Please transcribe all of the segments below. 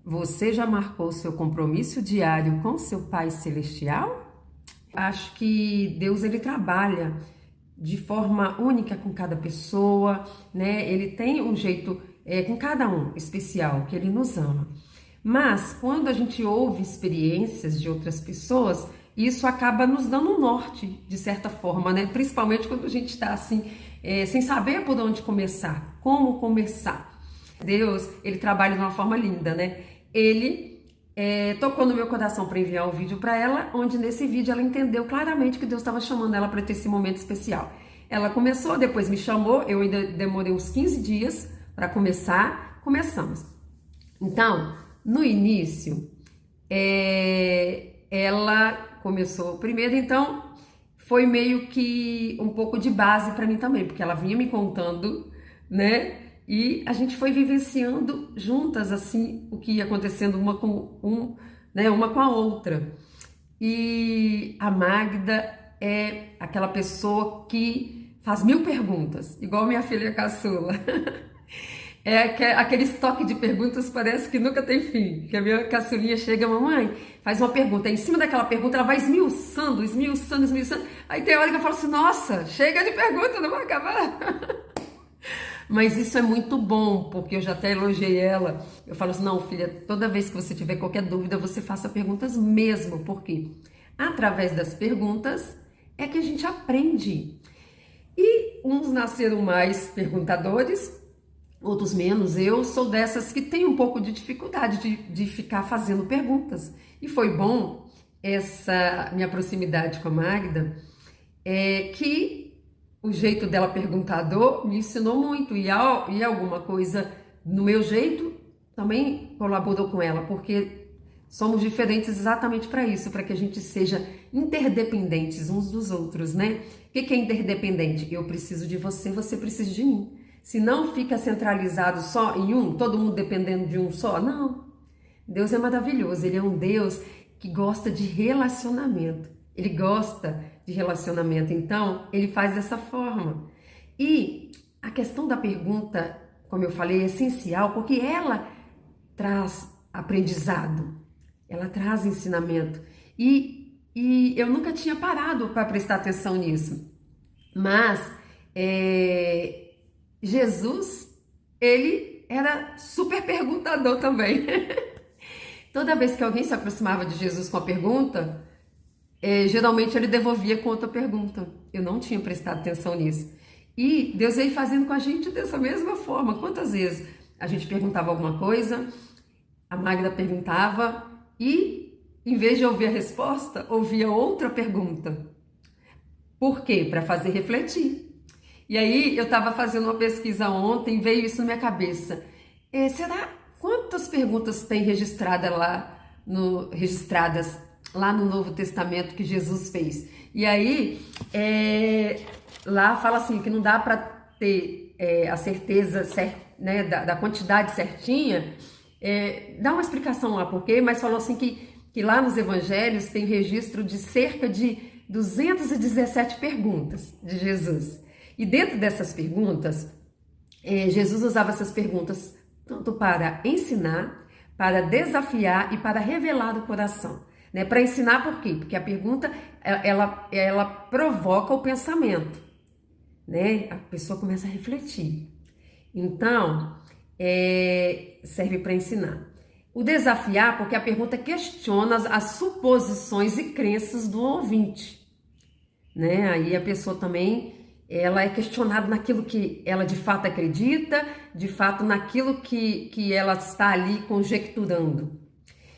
Você já marcou seu compromisso diário com seu Pai Celestial? Acho que Deus ele trabalha de forma única com cada pessoa, né? Ele tem um jeito com cada um especial, que ele nos ama. Mas quando a gente ouve experiências de outras pessoas, isso acaba nos dando um norte, de certa forma, né? Principalmente quando a gente está assim, sem saber por onde começar, como começar. Deus, ele trabalha de uma forma linda, né? Ele tocou no meu coração para enviar um vídeo para ela, onde nesse vídeo ela entendeu claramente que Deus estava chamando ela para ter esse momento especial. Ela começou, depois me chamou, eu ainda demorei uns 15 dias para começamos. Então, no início, ela começou primeiro, então foi meio que um pouco de base para mim também, porque ela vinha me contando, né? E a gente foi vivenciando juntas, assim, o que ia acontecendo uma com a outra. E a Magda é aquela pessoa que faz 1000 perguntas, igual minha filha caçula. Aquele estoque de perguntas parece que nunca tem fim. Que a minha caçulinha chega, mamãe, faz uma pergunta. Em cima daquela pergunta, ela vai esmiuçando. Aí tem hora que eu falo assim, nossa, chega de pergunta, não vai acabar. Mas isso é muito bom, porque eu já até elogiei ela. Eu falo assim, não, filha, toda vez que você tiver qualquer dúvida, você faça perguntas mesmo, porque através das perguntas é que a gente aprende. E uns nasceram mais perguntadores, outros menos. Eu sou dessas que tem um pouco de dificuldade de ficar fazendo perguntas. E foi bom essa minha proximidade com a Magda, que o jeito dela perguntador me ensinou muito, e alguma coisa no meu jeito também colaborou com ela, porque somos diferentes exatamente para isso, para que a gente seja interdependentes uns dos outros, né? O que é interdependente? Eu preciso de você, você precisa de mim. Se não fica centralizado só em um, todo mundo dependendo de um só, não. Deus é maravilhoso, Ele é um Deus que gosta de relacionamento. Ele gosta de relacionamento, então Ele faz dessa forma. E a questão da pergunta, como eu falei, é essencial, porque ela traz aprendizado, ela traz ensinamento. E eu nunca tinha parado para prestar atenção nisso. Mas Jesus, ele era super perguntador também. Toda vez que alguém se aproximava de Jesus com a pergunta, geralmente ele devolvia com outra pergunta. Eu não tinha prestado atenção nisso. E Deus veio fazendo com a gente dessa mesma forma. Quantas vezes a gente perguntava alguma coisa, a Magda perguntava e, em vez de ouvir a resposta, ouvia outra pergunta. Por quê? Para fazer refletir. E aí eu estava fazendo uma pesquisa ontem, veio isso na minha cabeça. Será quantas perguntas tem registradas lá no Novo Testamento que Jesus fez? E aí lá fala assim que não dá para ter a certeza né, da quantidade certinha. Dá uma explicação lá por quê, mas falou assim que lá nos evangelhos tem registro de cerca de 217 perguntas de Jesus. E dentro dessas perguntas, Jesus usava essas perguntas tanto para ensinar, para desafiar e para revelar o coração. Né? Para ensinar por quê? Porque a pergunta, ela provoca o pensamento. Né? A pessoa começa a refletir. Então, serve para ensinar. O desafiar, porque a pergunta questiona as suposições e crenças do ouvinte. Né? Aí a pessoa também ela é questionada naquilo que ela de fato acredita, de fato naquilo que ela está ali conjecturando.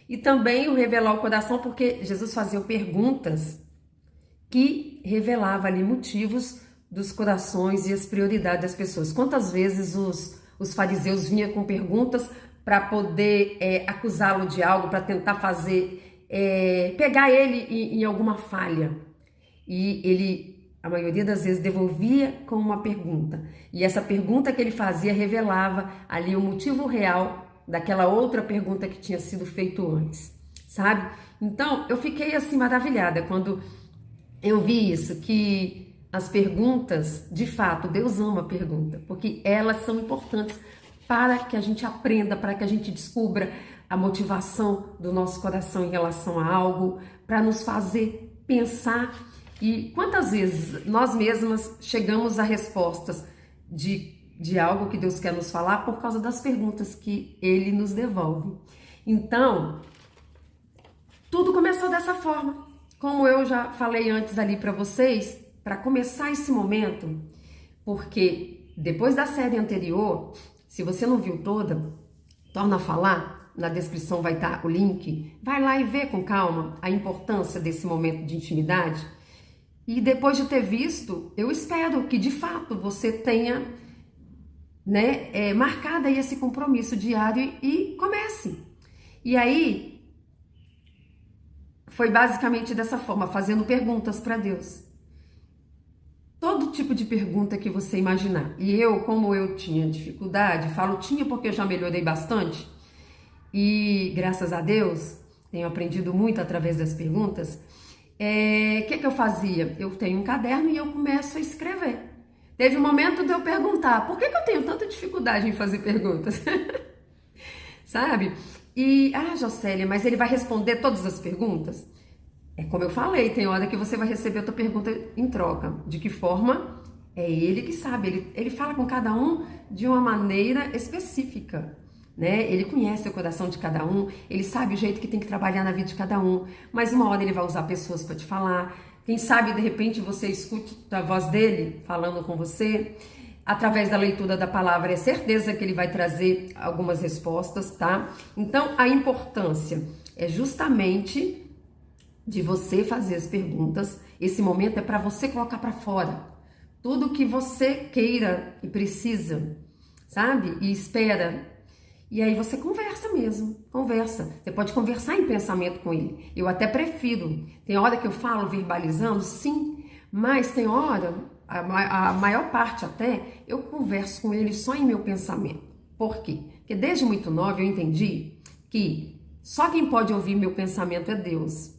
E também o revelar o coração, porque Jesus fazia perguntas que revelavam ali motivos dos corações e as prioridades das pessoas. Quantas vezes os fariseus vinham com perguntas para poder acusá-lo de algo, para tentar pegar ele em alguma falha. E ele, a maioria das vezes, devolvia com uma pergunta. E essa pergunta que ele fazia revelava ali o motivo real daquela outra pergunta que tinha sido feita antes, sabe? Então, eu fiquei assim maravilhada quando eu vi isso, que as perguntas, de fato, Deus ama a pergunta, porque elas são importantes para que a gente aprenda, para que a gente descubra, a motivação do nosso coração em relação a algo, para nos fazer pensar. E quantas vezes nós mesmas chegamos a respostas de algo que Deus quer nos falar por causa das perguntas que Ele nos devolve. Então, tudo começou dessa forma. Como eu já falei antes ali para vocês, para começar esse momento, porque depois da série anterior, se você não viu toda, torna a falar, na descrição vai estar o link, vai lá e vê com calma a importância desse momento de intimidade. E depois de ter visto, eu espero que de fato você tenha marcado aí esse compromisso diário e comece. E aí, foi basicamente dessa forma, fazendo perguntas para Deus. Todo tipo de pergunta que você imaginar. E eu, como eu tinha dificuldade, falo tinha porque eu já melhorei bastante. E graças a Deus, tenho aprendido muito através das perguntas. O que eu fazia? Eu tenho um caderno e eu começo a escrever. Teve um momento de eu perguntar, por que eu tenho tanta dificuldade em fazer perguntas? Sabe? E, Jocélia, mas ele vai responder todas as perguntas? É como eu falei, tem hora que você vai receber a tua pergunta em troca. De que forma? É ele que sabe, ele fala com cada um de uma maneira específica, né? Ele conhece o coração de cada um, ele sabe o jeito que tem que trabalhar na vida de cada um, mas uma hora ele vai usar pessoas para te falar. Quem sabe, de repente, você escute a voz dele falando com você. Através da leitura da palavra, é certeza que ele vai trazer algumas respostas, tá? Então, a importância é justamente de você fazer as perguntas. Esse momento é para você colocar para fora tudo que você queira e precisa, sabe? E espera. E aí você conversa mesmo, conversa. Você pode conversar em pensamento com ele. Eu até prefiro. Tem hora que eu falo verbalizando, sim, mas tem hora, a maior parte até, eu converso com ele só em meu pensamento. Por quê? Porque desde muito nova eu entendi que só quem pode ouvir meu pensamento é Deus.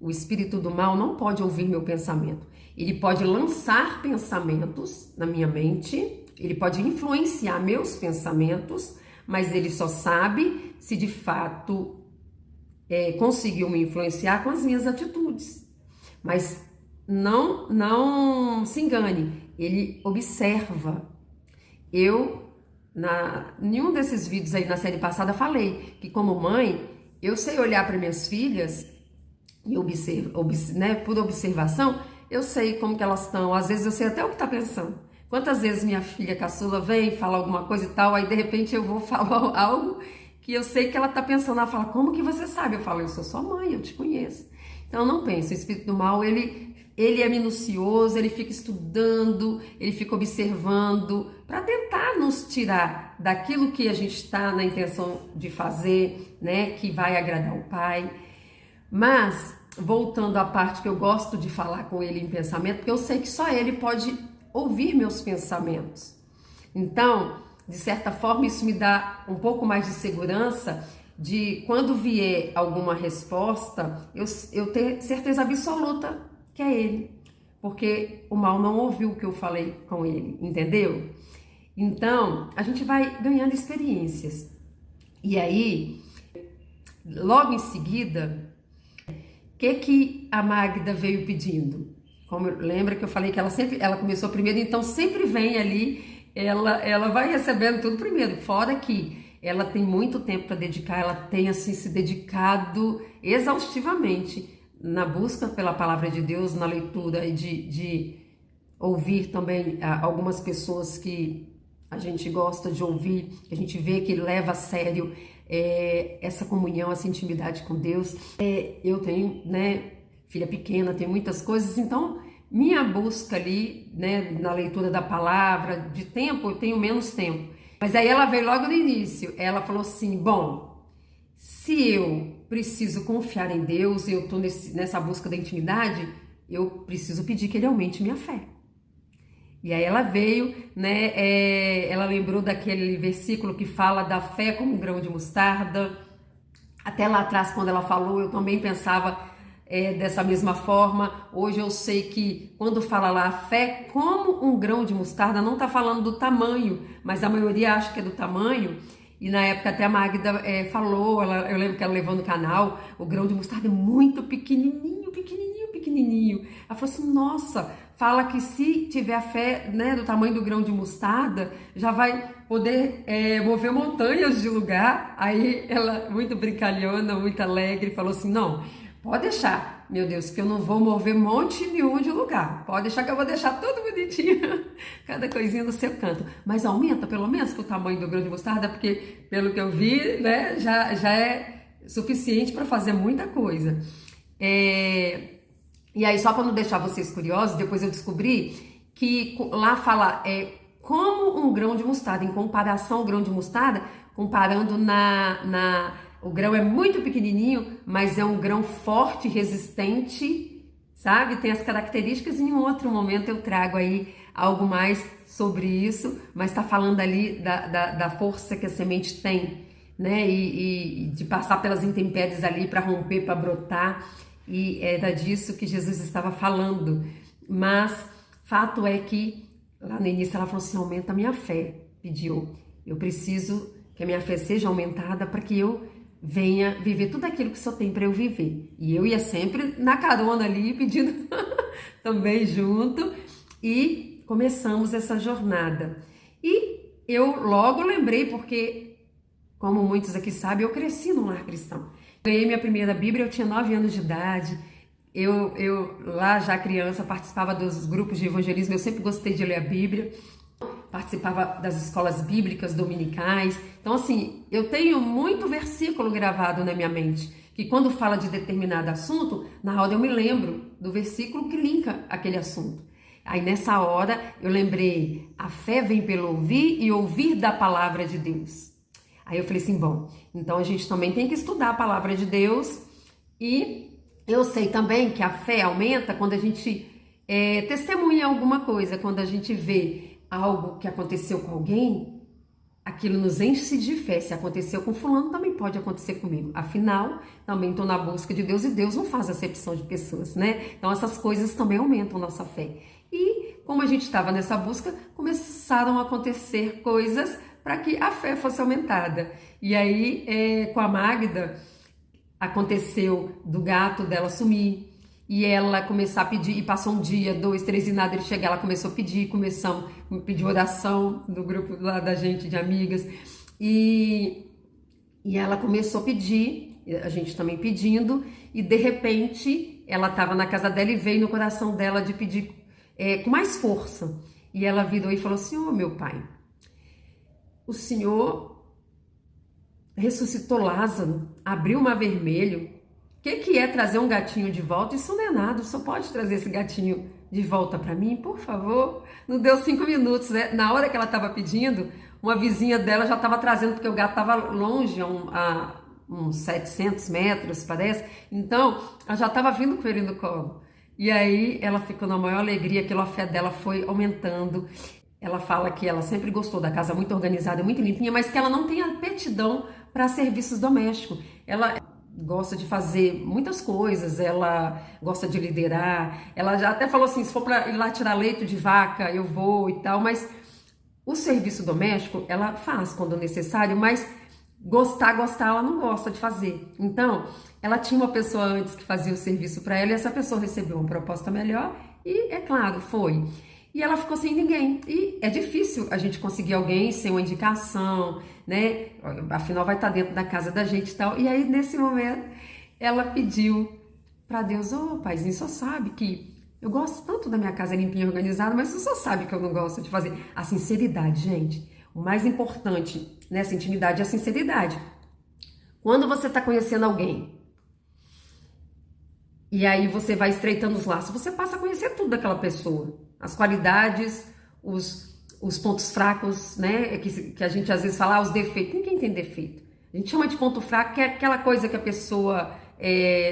O espírito do mal não pode ouvir meu pensamento. Ele pode lançar pensamentos na minha mente, ele pode influenciar meus pensamentos, mas ele só sabe se de fato conseguiu me influenciar com as minhas atitudes. Mas não se engane, ele observa. Em um desses vídeos aí na série passada, falei que como mãe, eu sei olhar para minhas filhas e por observação, eu sei como que elas estão. Às vezes eu sei até o que está pensando. Quantas vezes minha filha caçula vem, fala alguma coisa e tal, aí de repente eu vou falar algo que eu sei que ela está pensando. Ela fala, como que você sabe? Eu falo, eu sou sua mãe, eu te conheço. Então não pense, o espírito do mal, ele é minucioso, ele fica estudando, ele fica observando para tentar nos tirar daquilo que a gente está na intenção de fazer, né, que vai agradar o Pai. Mas, voltando à parte que eu gosto de falar com ele em pensamento, porque eu sei que só ele pode ouvir meus pensamentos. Então, de certa forma, isso me dá um pouco mais de segurança de quando vier alguma resposta, eu ter certeza absoluta que é ele. Porque o mal não ouviu o que eu falei com ele, entendeu? Então, a gente vai ganhando experiências. E aí, logo em seguida, o que a Magda veio pedindo? Lembra que eu falei que ela começou primeiro, então sempre vem ali, ela vai recebendo tudo primeiro, fora que ela tem muito tempo para dedicar, ela tem assim se dedicado exaustivamente na busca pela palavra de Deus, na leitura e de ouvir também algumas pessoas que a gente gosta de ouvir, que a gente vê que leva a sério essa comunhão, essa intimidade com Deus. Eu tenho, filha pequena, tenho muitas coisas, então minha busca ali, na leitura da palavra, de tempo, eu tenho menos tempo. Mas aí ela veio logo no início, ela falou assim, bom, se eu preciso confiar em Deus, eu estou nessa busca da intimidade, eu preciso pedir que Ele aumente minha fé. E aí ela veio, ela lembrou daquele versículo que fala da fé como um grão de mostarda. Até lá atrás, quando ela falou, eu também pensava dessa mesma forma. Hoje eu sei que quando fala lá a fé como um grão de mostarda, não está falando do tamanho, mas a maioria acha que é do tamanho. E na época até a Magda falou, eu lembro que ela levou no canal, o grão de mostarda é muito pequenininho, pequenininho, pequenininho. Ela falou assim, nossa, fala que se tiver a fé, né, do tamanho do grão de mostarda, já vai poder mover montanhas de lugar. Aí ela, muito brincalhona, muito alegre, falou assim, não, pode deixar, meu Deus, que eu não vou mover monte nenhum de lugar. Pode deixar que eu vou deixar tudo bonitinho, cada coisinha no seu canto. Mas aumenta pelo menos pro tamanho do grão de mostarda, porque pelo que eu vi, né, já é suficiente para fazer muita coisa. E aí, só para não deixar vocês curiosos, depois eu descobri que lá fala como um grão de mostarda, em comparação ao grão de mostarda, comparando o grão é muito pequenininho, mas é um grão forte, resistente, sabe? Tem as características, e em um outro momento eu trago aí algo mais sobre isso, mas está falando ali da força que a semente tem, né? E de passar pelas intempéries ali para romper, para brotar, e era disso que Jesus estava falando. Mas fato é que lá no início ela falou assim, aumenta a minha fé, pediu. Eu preciso que a minha fé seja aumentada para que eu venha viver tudo aquilo que o Senhor tem para eu viver. E eu ia sempre na carona ali, pedindo também junto, e começamos essa jornada. E eu logo lembrei, porque, como muitos aqui sabem, eu cresci num lar cristão. Ganhei minha primeira Bíblia, eu tinha 9 anos de idade. Eu lá já criança participava dos grupos de evangelismo, eu sempre gostei de ler a Bíblia. Participava das escolas bíblicas dominicais. Então, assim, eu tenho muito versículo gravado na minha mente, que quando fala de determinado assunto, na hora eu me lembro do versículo que linka aquele assunto. Aí, nessa hora, eu lembrei, a fé vem pelo ouvir e ouvir da palavra de Deus. Aí eu falei assim, bom, então a gente também tem que estudar a palavra de Deus, e eu sei também que a fé aumenta quando a gente testemunha alguma coisa, quando a gente vê algo que aconteceu com alguém, aquilo nos enche de fé. Se aconteceu com fulano, também pode acontecer comigo. Afinal, também estou na busca de Deus, e Deus não faz acepção de pessoas, né? Então essas coisas também aumentam nossa fé. E como a gente estava nessa busca, começaram a acontecer coisas para que a fé fosse aumentada. E aí, com a Magda, aconteceu do gato dela sumir, e ela começar a pedir, e passou um dia, 2, 3 e nada, ele chegar, ela começou a pedir, começamos a pedir oração do grupo lá da gente, de amigas, e ela começou a pedir, a gente também pedindo, e de repente ela estava na casa dela e veio no coração dela de pedir com mais força, e ela virou e falou assim, meu pai, o Senhor ressuscitou Lázaro, abriu o mar vermelho. O que é trazer um gatinho de volta? Isso não é nada, só pode trazer esse gatinho de volta para mim, por favor. Não deu 5 minutos, né? Na hora que ela estava pedindo, uma vizinha dela já estava trazendo, porque o gato estava longe, a uns 700 metros, parece. Então, ela já estava vindo com ele no colo. E aí, ela ficou na maior alegria, a fé dela foi aumentando. Ela fala que ela sempre gostou da casa muito organizada, muito limpinha, mas que ela não tem aptidão para serviços domésticos. Ela gosta de fazer muitas coisas, ela gosta de liderar, ela já até falou assim, se for para ir lá tirar leite de vaca, eu vou e tal, mas o serviço doméstico ela faz quando necessário, mas gostar, ela não gosta de fazer. Então, ela tinha uma pessoa antes que fazia o serviço para ela, e essa pessoa recebeu uma proposta melhor, e é claro, foi. E ela ficou sem ninguém. E é difícil a gente conseguir alguém sem uma indicação, né? Afinal, vai estar dentro da casa da gente e tal. E aí, nesse momento, ela pediu para Deus, paizinho, só sabe que eu gosto tanto da minha casa limpinha e organizada, mas você só sabe que eu não gosto de fazer. A sinceridade, gente. O mais importante nessa intimidade é a sinceridade. Quando você está conhecendo alguém, e aí você vai estreitando os laços, você passa a conhecer tudo daquela pessoa. As qualidades, os pontos fracos, né? Que a gente às vezes fala, os defeitos. Ninguém tem defeito. A gente chama de ponto fraco, que é aquela coisa que a pessoa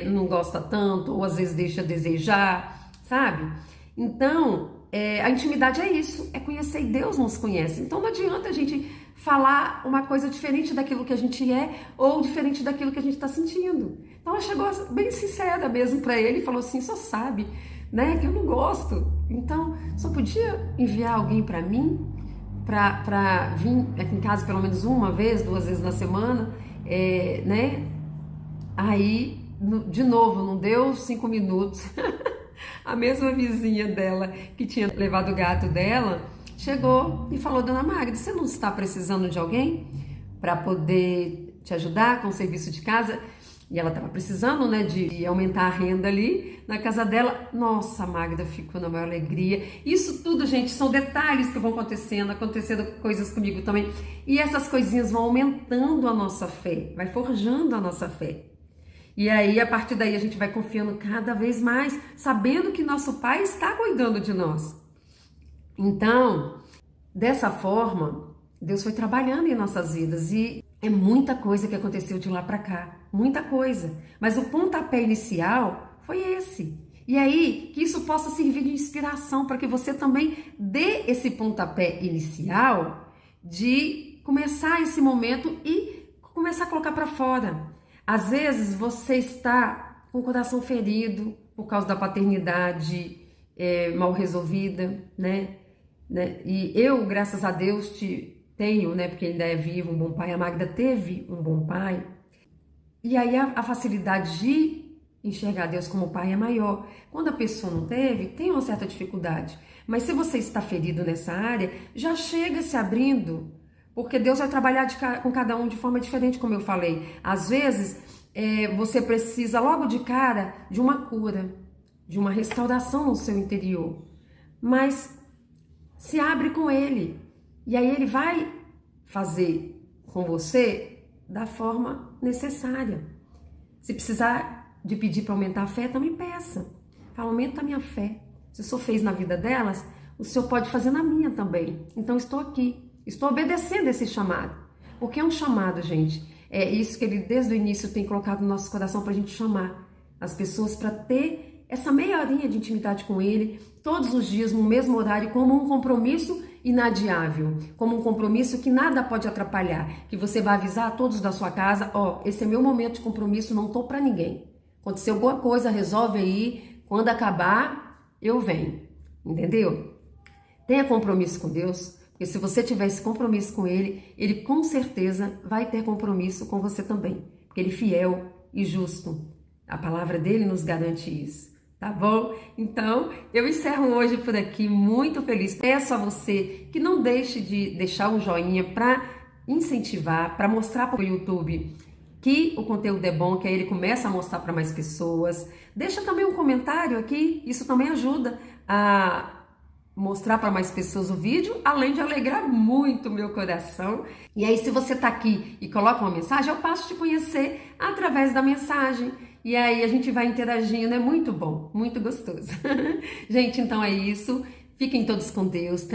não gosta tanto, ou às vezes deixa a desejar, sabe? Então, a intimidade é isso, é conhecer, e Deus nos conhece. Então não adianta a gente falar uma coisa diferente daquilo que a gente é, ou diferente daquilo que a gente está sentindo. Então ela chegou bem sincera mesmo para ele e falou assim, só sabe, né, que eu não gosto. Então, só podia enviar alguém para mim para vir aqui em casa pelo menos uma vez, 2 vezes na semana, né? Aí, de novo, não deu 5 minutos. A mesma vizinha dela que tinha levado o gato dela chegou e falou: Dona Magda, você não está precisando de alguém para poder te ajudar com o serviço de casa? E ela estava precisando, né, de aumentar a renda ali na casa dela. Nossa, a Magda ficou na maior alegria. Isso tudo, gente, são detalhes que vão acontecendo coisas comigo também. E essas coisinhas vão aumentando a nossa fé, vai forjando a nossa fé. E aí, a partir daí, a gente vai confiando cada vez mais, sabendo que nosso Pai está cuidando de nós. Então, dessa forma, Deus foi trabalhando em nossas vidas e é muita coisa que aconteceu de lá para cá, muita coisa. Mas o pontapé inicial foi esse. E aí, que isso possa servir de inspiração para que você também dê esse pontapé inicial de começar esse momento e começar a colocar para fora. Às vezes você está com o coração ferido por causa da paternidade mal resolvida, né? E eu, graças a Deus, tenho, né? Porque ainda é vivo um bom pai. A Magda teve um bom pai. E aí a facilidade de enxergar Deus como pai é maior. Quando a pessoa não teve, tem uma certa dificuldade. Mas se você está ferido nessa área, já chega se abrindo. Porque Deus vai trabalhar com cada um de forma diferente, como eu falei. Às vezes, você precisa logo de cara de uma cura, de uma restauração no seu interior. Mas se abre com Ele. E aí Ele vai fazer com você da forma necessária. Se precisar de pedir para aumentar a fé, também peça. Fala, aumenta a minha fé. Se o Senhor fez na vida delas, o Senhor pode fazer na minha também. Então, estou aqui. Estou obedecendo esse chamado, porque é um chamado, gente. É isso que Ele desde o início tem colocado no nosso coração para a gente chamar as pessoas para ter essa meia horinha de intimidade com Ele, todos os dias, no mesmo horário, como um compromisso inadiável, como um compromisso que nada pode atrapalhar, que você vai avisar a todos da sua casa, esse é meu momento de compromisso, não estou para ninguém. Aconteceu alguma coisa, resolve aí, quando acabar, eu venho, entendeu? Tenha compromisso com Deus. Porque se você tiver esse compromisso com Ele, Ele com certeza vai ter compromisso com você também. Porque Ele é fiel e justo. A palavra dele nos garante isso. Tá bom? Então, eu encerro hoje por aqui muito feliz. Peço a você que não deixe de deixar um joinha para incentivar, para mostrar para o YouTube que o conteúdo é bom, que aí ele começa a mostrar para mais pessoas. Deixa também um comentário aqui, isso também ajuda a mostrar para mais pessoas o vídeo, além de alegrar muito o meu coração. E aí, se você tá aqui e coloca uma mensagem, eu passo a te conhecer através da mensagem. E aí a gente vai interagindo, é muito bom, muito gostoso. Gente, então é isso. Fiquem todos com Deus.